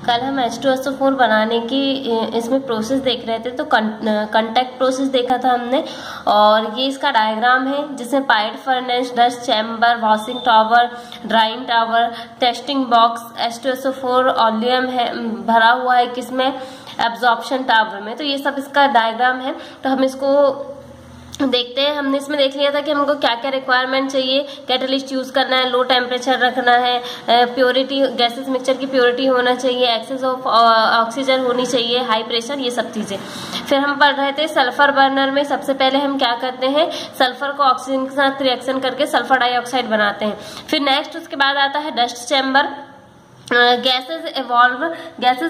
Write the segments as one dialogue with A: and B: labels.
A: कल हम H2SO4 बनाने की इसमें प्रोसेस देख रहे थे, तो कंटेक्ट प्रोसेस देखा था हमने, और ये इसका डायग्राम है जिसमें piled furnace, dust chamber, washing tower, drawing tower, testing box, H2SO4 allium है भरा हुआ है किसमें, एब्जॉर्प्शन टावर में। तो ये सब इसका डायग्राम है। तो हम इसको देखते हैं। हमने इसमें देख लिया था कि हमको क्या क्या रिक्वायरमेंट चाहिए, कैटलिस्ट यूज करना है, लो टेम्परेचर रखना है, प्योरिटी गैसेस मिक्सचर की प्योरिटी होना चाहिए, एक्सेस ऑफ ऑक्सीजन होनी चाहिए, हाई प्रेशर, ये सब चीजें। फिर हम पढ़ रहे थे सल्फर बर्नर में सबसे पहले हम क्या करते हैं, सल्फर को ऑक्सीजन के साथ रिएक्शन करके सल्फर डाइऑक्साइड बनाते हैं। फिर नेक्स्ट उसके बाद आता है dust chamber. Gases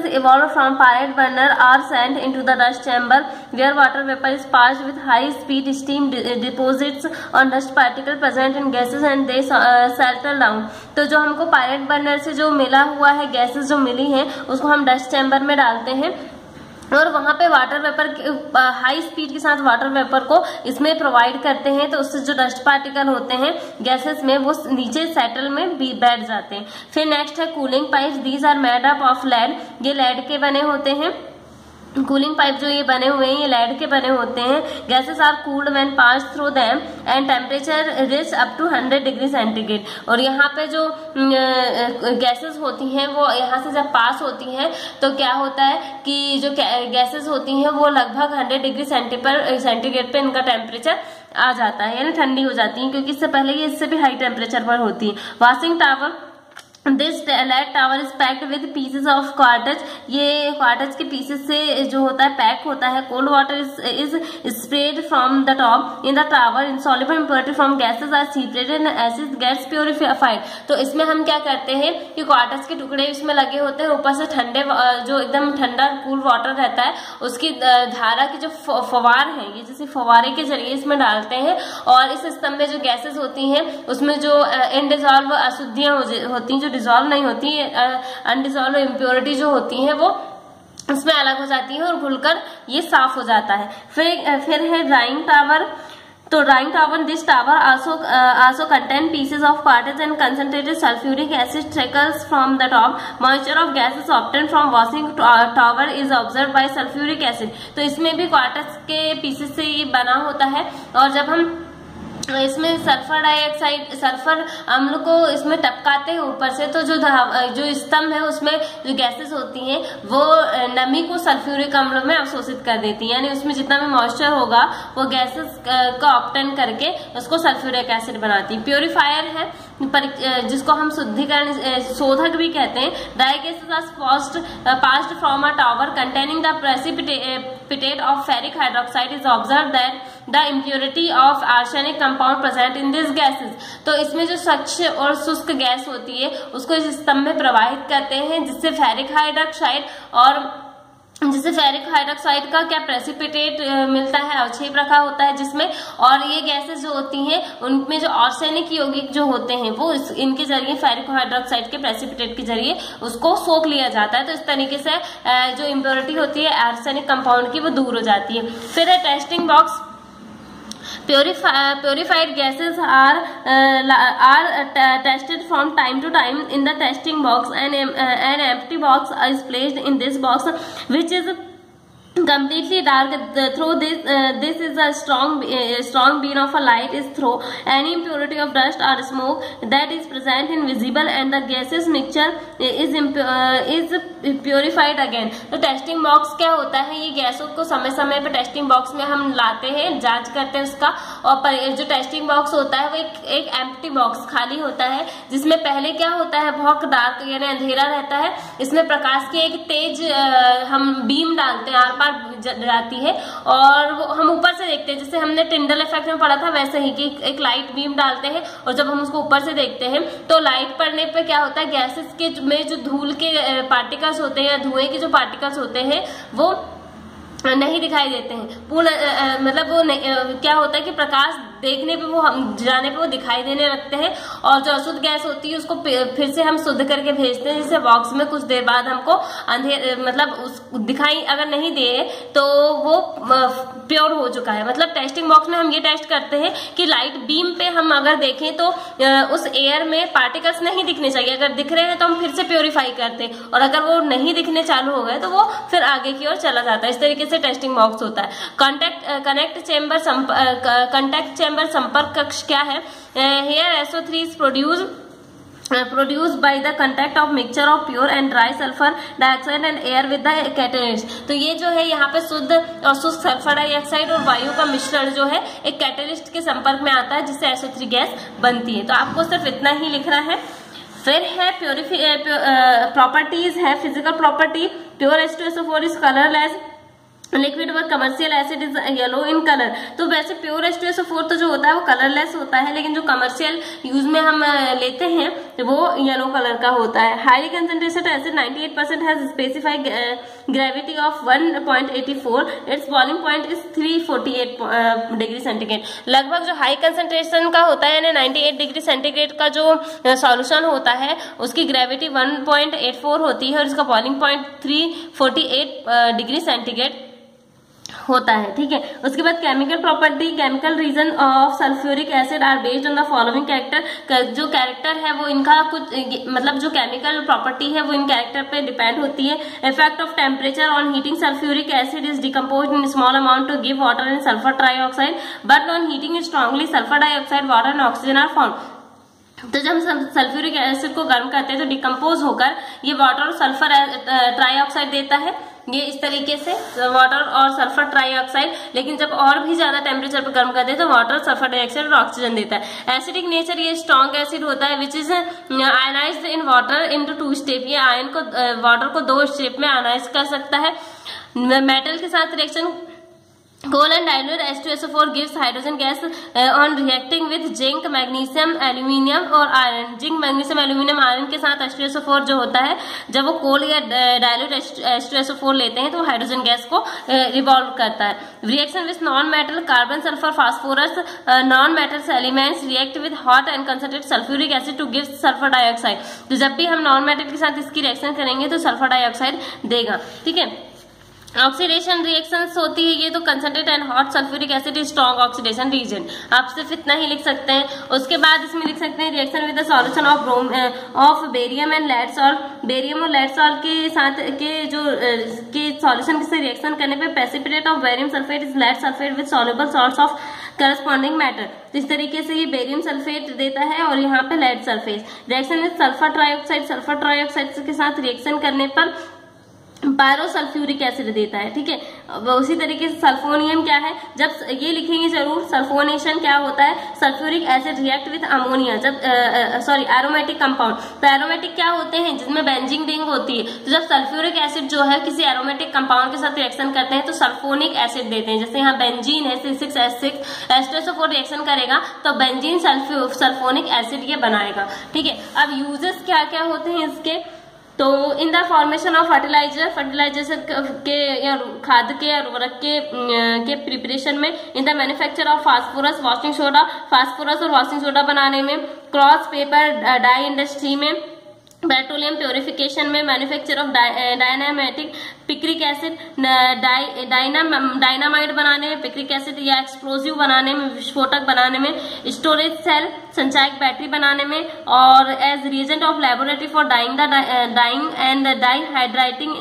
A: evolve from pilot burner are sent into the dust chamber where water vapor is passed with high speed steam deposits on dust particle present in gases and they settle down। तो जो हमको pilot burner से जो मिला हुआ है, gases जो मिली हैं, उसको हम डस्ट चैम्बर में डालते हैं और वहां पे वाटर वेपर हाई स्पीड के साथ वाटर वेपर को इसमें प्रोवाइड करते हैं। तो उससे जो डस्ट पार्टिकल होते हैं गैसेस में, वो नीचे सेटल में बैठ जाते हैं। फिर नेक्स्ट है cooling pipes. These are made up of lead. ये लेड के बने होते हैं। कूलिंग पाइप जो ये बने हुए हैं ये लेड के बने होते हैं। Gases are cooled when pass through them and temperature reach up to 100 degree centigrade. और यहाँ पे जो गैसेस होती हैं वो यहाँ से जब पास होती हैं तो क्या होता है कि जो गैसेस होती हैं वो लगभग 100 डिग्री सेंटीग्रेड पे इनका टेम्परेचर आ जाता है, यानी ठंडी हो जाती है, क्योंकि इससे पहले ये इससे भी हाई टेम्परेचर पर होती है। Washing tower. This lead tower is packed with pieces of quartz. ये क्वार्टज के पीसेस से जो होता है पैक होता है। Cold water is spread from the top in the tower. Insoluble impurity from gases are separated and acid gets purified. तो इसमें हम क्या करते हैं कि क्वार्टज के टुकड़े इसमें लगे होते हैं, ऊपर से ठंडे जो एकदम ठंडा कूल वाटर रहता है उसकी धारा की जो फवार है, ये जैसे फवारे के जरिए इसमें डालते हैं और इस सिस्टम में जो गैसेस होती हैं उसमें जो इनडिजॉल्व अशुद्धियां होती हैं, जो डिजॉल्व नहीं होती, अनडिजॉल्व इम्प्योरिटी जो होती है वो इसमें अलग हो जाती है और घुलकर ये साफ हो जाता है। फिर है ड्राइंग टावर। तो drawing tower, this tower also contain pieces of quartz and concentrated sulfuric acid trickles from the top. Moisture of gases obtained from washing tower is absorbed by sulfuric acid। तो इसमें भी quartz के pieces से ये बना होता है और जब हम इसमें सल्फर डाइऑक्साइड, सल्फर अम्ल को इसमें टपकाते हैं ऊपर से, तो जो स्तंभ है उसमें जो गैसेस होती हैं वो नमी को सल्फ्यूरिक अम्ल में अवशोषित कर देती है, यानी उसमें जितना भी मॉइस्चर होगा वो गैसेस का ऑब्टेन करके उसको सल्फ्यूरिक एसिड बनाती है। प्योरीफायर है जिसको हम शुद्धिकरण शोधक भी कहते हैं। Dry gases are passed from a tower containing the precipitate of ferric hydroxide is observed that the impurity of arsenic compound present in these gases। तो इसमें जो स्वच्छ और शुष्क गैस होती है उसको इस स्तंभ में प्रवाहित करते हैं जिससे फेरिक हाइड्रोक्साइड का क्या प्रेसिपिटेट मिलता है, अवक्षेप रखा होता है जिसमें, और ये गैसेस जो होती हैं उनमें जो आर्सेनिक यौगिक जो होते हैं वो इनके जरिए फेरिक हाइड्रोक्साइड के प्रेसिपिटेट के जरिए उसको सोख लिया जाता है। तो इस तरीके से जो इम्प्योरिटी होती है आर्सेनिक कंपाउंड की वो दूर हो जाती है। फिर है testing box. Purified gases are tested from time to time in the testing box, and an empty box is placed in this box which is completely dark. Through this is a strong beam of a light is through any impurity of dust or smoke that is present in visible and the gases mixture is purified again। तो testing box क्या होता है, ये गैसों को समय समय पे टेस्टिंग बॉक्स में हम लाते हैं, जांच करते हैं उसका, और जो टेस्टिंग बॉक्स होता है वो एक एम्प्टी बॉक्स खाली होता है जिसमें पहले क्या होता है बहुत डार्क यानी अंधेरा रहता है, इसमें प्रकाश की एक तेज हम बीम डालते हैं, आर पार जाती है और वो हम ऊपर से देखते हैं, जैसे हमने टिंडल इफेक्ट में पढ़ा था वैसे ही कि एक लाइट बीम डालते हैं और जब हम उसको ऊपर से देखते हैं तो लाइट पड़ने पे क्या होता है, गैसेस के में जो धूल के पार्टिकल्स होते हैं या धुएं के जो पार्टिकल्स होते हैं वो नहीं दिखाई देते हैं। पूर्ण मतलब वो क्या होता है कि प्रकाश देखने पे वो हम जाने पे वो दिखाई देने लगते हैं, और जो अशुद्ध गैस होती है उसको फिर से हम शुद्ध करके भेजते हैं, जिससे बॉक्स में कुछ देर बाद हमको अंधेर मतलब उस दिखाई अगर नहीं दे तो वो प्योर हो चुका है। मतलब टेस्टिंग बॉक्स में हम ये टेस्ट करते हैं कि लाइट बीम पे हम अगर देखें तो उस एयर में पार्टिकल्स नहीं दिखने चाहिए, अगर दिख रहे हैं तो हम फिर से प्योरीफाई करते हैं, और अगर वो नहीं दिखने चालू हो गए तो वो फिर आगे की ओर चला जाता है। इस तरीके से टेस्टिंग बॉक्स होता है। कनेक्ट चेंबर संपर्क कक्ष क्या है? Here SO3 is produced by the contact of mixture of pure and dry sulfur dioxide and air with the catalyst। तो ये जो है यहाँ पे शुद्ध और शुष्क सल्फर डाइऑक्साइड और वायु का मिश्रण जो है एक कैटलिस्ट के संपर्क में आता है, जिससे SO3 गैस बनती है। तो आपको सिर्फ इतना ही लिखना है। फिर है प्रॉपर्टीज है, physical property. Pure H2SO4 is colourless, liquid और commercial acid is yellow in colour. तो वैसे प्योर H2SO4 तो जो होता है वो कलरलेस होता है, लेकिन जो कमर्शियल यूज में हम लेते हैं वो येलो कलर का होता है। Highly concentrated acid 98% has specified gravity of 1.84, it's boiling point is 348 degree centigrade. लगभग जो हाई कंसंट्रेशन का होता है यानी 98 डिग्री सेंटीग्रेड का जो सॉल्यूशन होता है उसकी ग्रेविटी 1.84 होती है और इसका बॉइलिंग पॉइंट 348 डिग्री सेंटीग्रेड होता है। ठीक है, उसके बाद chemical property. Chemical reason of sulphuric acid are based on the following character. जो कैरेक्टर है वो इनका कुछ मतलब जो केमिकल प्रॉपर्टी है वो इन कैरेक्टर पे डिपेंड होती है। Effect of temperature on heating sulphuric acid is decomposed in small amount to give water and sulphur trioxide, but on heating strongly sulphur dioxide, water and oxygen are form. तो जब हम sulphuric acid को गर्म करते हैं तो decompose होकर ये वाटर और सल्फर ट्राइऑक्साइड देता है, ये इस तरीके से वाटर और सल्फर ट्राइऑक्साइड। लेकिन जब और भी ज्यादा टेम्परेचर पर गर्म करते हैं तो वाटर, सल्फर डाइऑक्साइड और ऑक्सीजन देता है। एसिडिक नेचर, ये स्ट्रॉन्ग एसिड होता है which is ionised in water into 2 step. ये आयन को वाटर को 2 स्टेप में आयनाइज कर सकता है। मेटल के साथ reaction Coal and dilute H2SO4 gives hydrogen gas on reacting with zinc, magnesium, aluminium और iron। Zinc, magnesium, aluminium, iron के साथ H2SO4 जो होता है, जब वो कोल या डायल्यूट H2SO4 लेते हैं तो हाइड्रोजन गैस को रिवॉल्व करता है। Reaction with non metal, carbon, sulphur, phosphorus, non metals elements react with hot and concentrated sulphuric acid to give sulphur dioxide. तो जब भी हम नॉन मेटल के साथ इसकी रिएक्शन करेंगे तो सल्फर डाइऑक्साइड देगा। ठीक है, ऑक्सीडेशन रिएक्शंस होती है ये तो concentrate and hot sulphuric acid is strong oxidation reason. आप सिर्फ इतना ही लिख सकते हैं। उसके बाद इसमें लिख सकते हैं reaction with the solution of barium and lead salt. Barium और लेड सॉल्ट के साथ के सॉल्यूशन से रिएक्शन करने पे precipitate of barium sulphate is lead sulphate with soluble salts of corresponding matter. तो इस तरीके से ये बेरियम सल्फेट देता है और यहाँ पे lead sulphate. Reaction with sulphur trioxide, sulphur trioxide के साथ रिएक्शन करने पर पायरोसल्फ्यूरिक एसिड देता है। ठीक है, उसी तरीके से सल्फोनियम क्या है, जब ये लिखेंगे जरूर सल्फोनेशन क्या होता है, sulphuric acid react with ammonia, जब एरोमेटिक कंपाउंड। तो एरोमेटिक क्या होते हैं जिसमें बेंजीन रिंग होती है, तो जब सल्फ्यूरिक एसिड जो है किसी एरोमेटिक कंपाउंड के साथ रिएक्शन करते हैं तो सल्फोनिक एसिड देते हैं। जैसे यहाँ बेंजीन है C6H6, H2SO4 रिएक्शन करेगा तो बेंजीन सल्फोनिक एसिड ये बनाएगा। ठीक है, अब यूजेस क्या क्या होते हैं इसके, तो in the formation of fertiliser के या खाद के या उर्वरक के प्रिपरेशन में, in the manufacture of phosphorus, washing soda, phosphorus और वॉशिंग सोडा बनाने में, क्रॉस पेपर डाई इंडस्ट्री में, पेट्रोलियम प्योरिफिकेशन में, manufacture of dynamite picric acid, dynamite बनाने में पिक्रिक एसिड या एक्सप्लोजिव बनाने में, विस्फोटक बनाने में, स्टोरेज सेल संचायक बैटरी बनाने में, और as reagent of laboratory for drying and dehydrating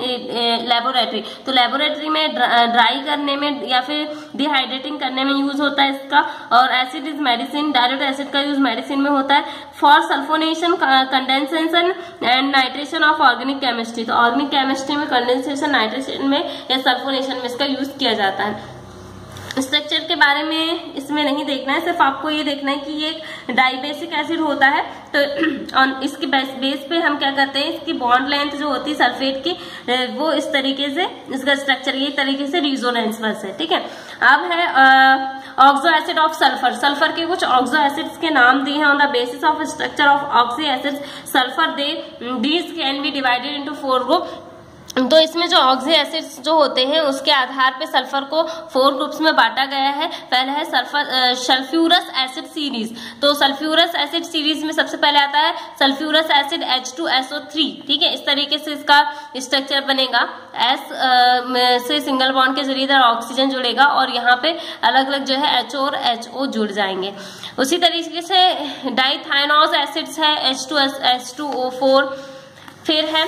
A: laboratory. तो लेबोरेटरी में ड्राई करने में या फिर डिहाइड्रेटिंग करने में यूज होता है इसका। और acid is medicine, dilute acid का यूज मेडिसिन में होता है। For sulphonation, condensation and nitration of organic chemistry. तो ऑर्गेनिक केमिस्ट्री में कंडेंसेशन, नाइट्रेशन में या सल्फोनेशन में इसका यूज किया जाता है। स्ट्रक्चर के बारे में इसमें नहीं देखना है, सिर्फ आपको ये देखना है कि ये एक डाइबेसिक एसिड होता है। तो इसके बेस पे हम क्या करते हैं, इसकी बॉन्ड लेंथ जो होती है सल्फेट की वो इस तरीके से, इसका स्ट्रक्चर ये तरीके से रिजोनेंस बस है। ठीक है, अब है oxo acid of sulphur. Sulphur के कुछ ऑक्सो एसिड्स के नाम दिए हैं। On the basis of structure of oxy acids sulphur these can be divided into 4 group. तो इसमें जो ऑक्सी एसिड्स जो होते हैं उसके आधार पे सल्फर को 4 ग्रुप्स में बांटा गया है। पहला है सल्फ्यूरस एसिड सीरीज। तो सल्फ्यूरस एसिड सीरीज में सबसे पहले आता है सल्फ्यूरस एसिड H2SO3। ठीक है, इस तरीके से इसका स्ट्रक्चर बनेगा। S से सिंगल बॉन्ड के जरिए इधर ऑक्सीजन जुड़ेगा और यहाँ पे अलग अलग जो है H और HO जुड़ जाएंगे। उसी तरीके से डाइथाइनोस एसिड्स है H2SO4। फिर है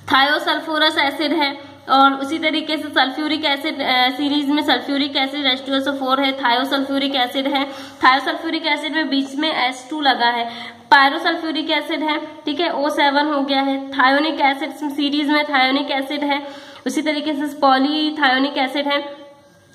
A: थायोसल्फोरस एसिड है और उसी तरीके से सल्फ्यूरिक एसिड सीरीज में सल्फ्यूरिक एसिड H2SO4 है। थायोसल्फ्यूरिक एसिड है। थायोसल्फ्यूरिक एसिड में बीच में S2 लगा है। पायरोसल्फ्यूरिक एसिड है, ठीक है, O7 हो गया है। थायोनिक एसिड सीरीज में थायोनिक एसिड है। उसी तरीके से पॉलीथायोनिक एसिड है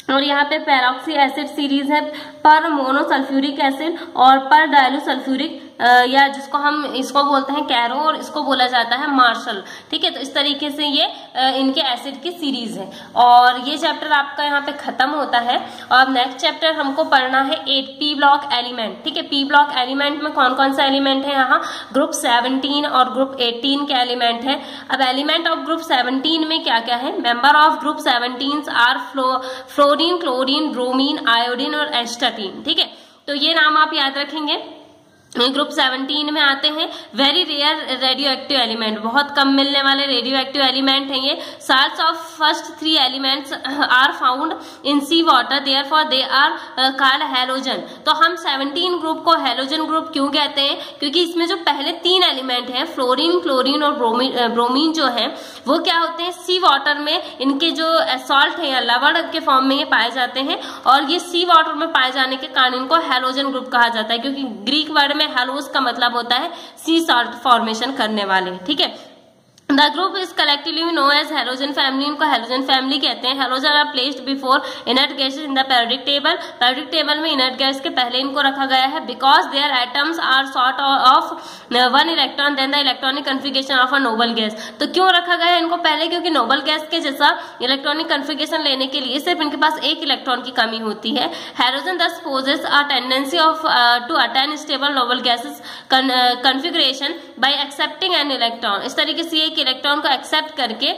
A: और यहाँ पे पैरोक्सी एसिड सीरीज है। पर मोनोसल्फ्यूरिक एसिड और पर डायलोसल्फ्यूरिक या जिसको हम इसको बोलते हैं कैरो और इसको बोला जाता है मार्शल। ठीक है, तो इस तरीके से ये इनके एसिड की सीरीज है और ये चैप्टर आपका यहाँ पे खत्म होता है। और नेक्स्ट चैप्टर हमको पढ़ना है 8 पी ब्लॉक एलिमेंट। ठीक है, पी ब्लॉक एलिमेंट में कौन कौन सा एलिमेंट है, यहाँ ग्रुप 17 और ग्रुप 18 के एलिमेंट है। अब एलिमेंट ऑफ ग्रुप 17 में क्या क्या है, member of group 17 are fluorine, chlorine, bromine, iodine और एस्टाटीन। ठीक है, तो ये नाम आप याद रखेंगे। ग्रुप 17 में आते हैं very rare radio active element, बहुत कम मिलने वाले रेडियो एक्टिव एलिमेंट हैं ये। Salts of first 3 elements are found in sea water, therefore they are called halogen. तो हम 17 ग्रुप को हैलोजन ग्रुप क्यों कहते हैं, क्योंकि इसमें जो पहले 3 एलिमेंट हैं फ्लोरीन, क्लोरीन और ब्रोमीन जो है वो क्या होते हैं, सी वाटर में इनके जो सॉल्ट है या लवण के फॉर्म में ये पाए जाते हैं और ये सी वाटर में पाए जाने के कारण इनको हैलोजन ग्रुप कहा जाता है, क्योंकि ग्रीक वर्ड में हैलोस का मतलब होता है सी सॉल्ट फॉर्मेशन करने वाले। ठीक है, the group is collectively known as halogen family, इनको हैलोजन फैमिली कहते हैं। Halogen are placed before inert gases in the periodic table, periodic table में इनर्ट गैस के पहले इनको रखा गया है। Because their atoms are sort of 1 electron than the electronic configuration of a noble gas. तो क्यों रखा गया है इनको पहले, क्योंकि नोबल गैस के जैसा इलेक्ट्रॉनिक कन्फिगरेशन लेने के लिए सिर्फ इनके पास 1 इलेक्ट्रॉन की कमी होती है। Halogen thus possess a tendency of to attain stable noble gases configuration by accepting an electron. इस तरीके से एक इलेक्ट्रॉन को एक्सेप्ट करके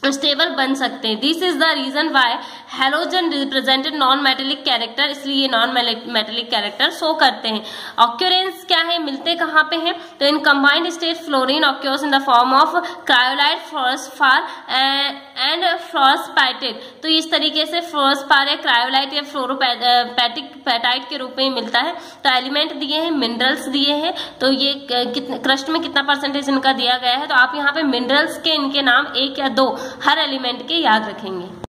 A: स्टेबल बन सकते हैं। This is the reason why halogen represented non metallic character, इसलिए ये नॉन मेटेलिक कैरेक्टर शो करते हैं। ऑक्यूरेंस क्या है, मिलते कहाँ पे हैं, तो in combined state fluorine occurs in the form of cryolite, fluorspar and fluorapatite. तो इस तरीके से फ्लोरोस्पार या क्रायोलाइट या फ्लोरोपैटाइट के रूप में मिलता है। तो एलिमेंट दिए हैं, मिनरल्स दिए हैं, तो ये क्रस्ट में कितना परसेंटेज इनका दिया गया है, तो आप यहाँ पे मिनरल्स के इनके नाम 1 या 2 हर एलिमेंट के याद रखेंगे।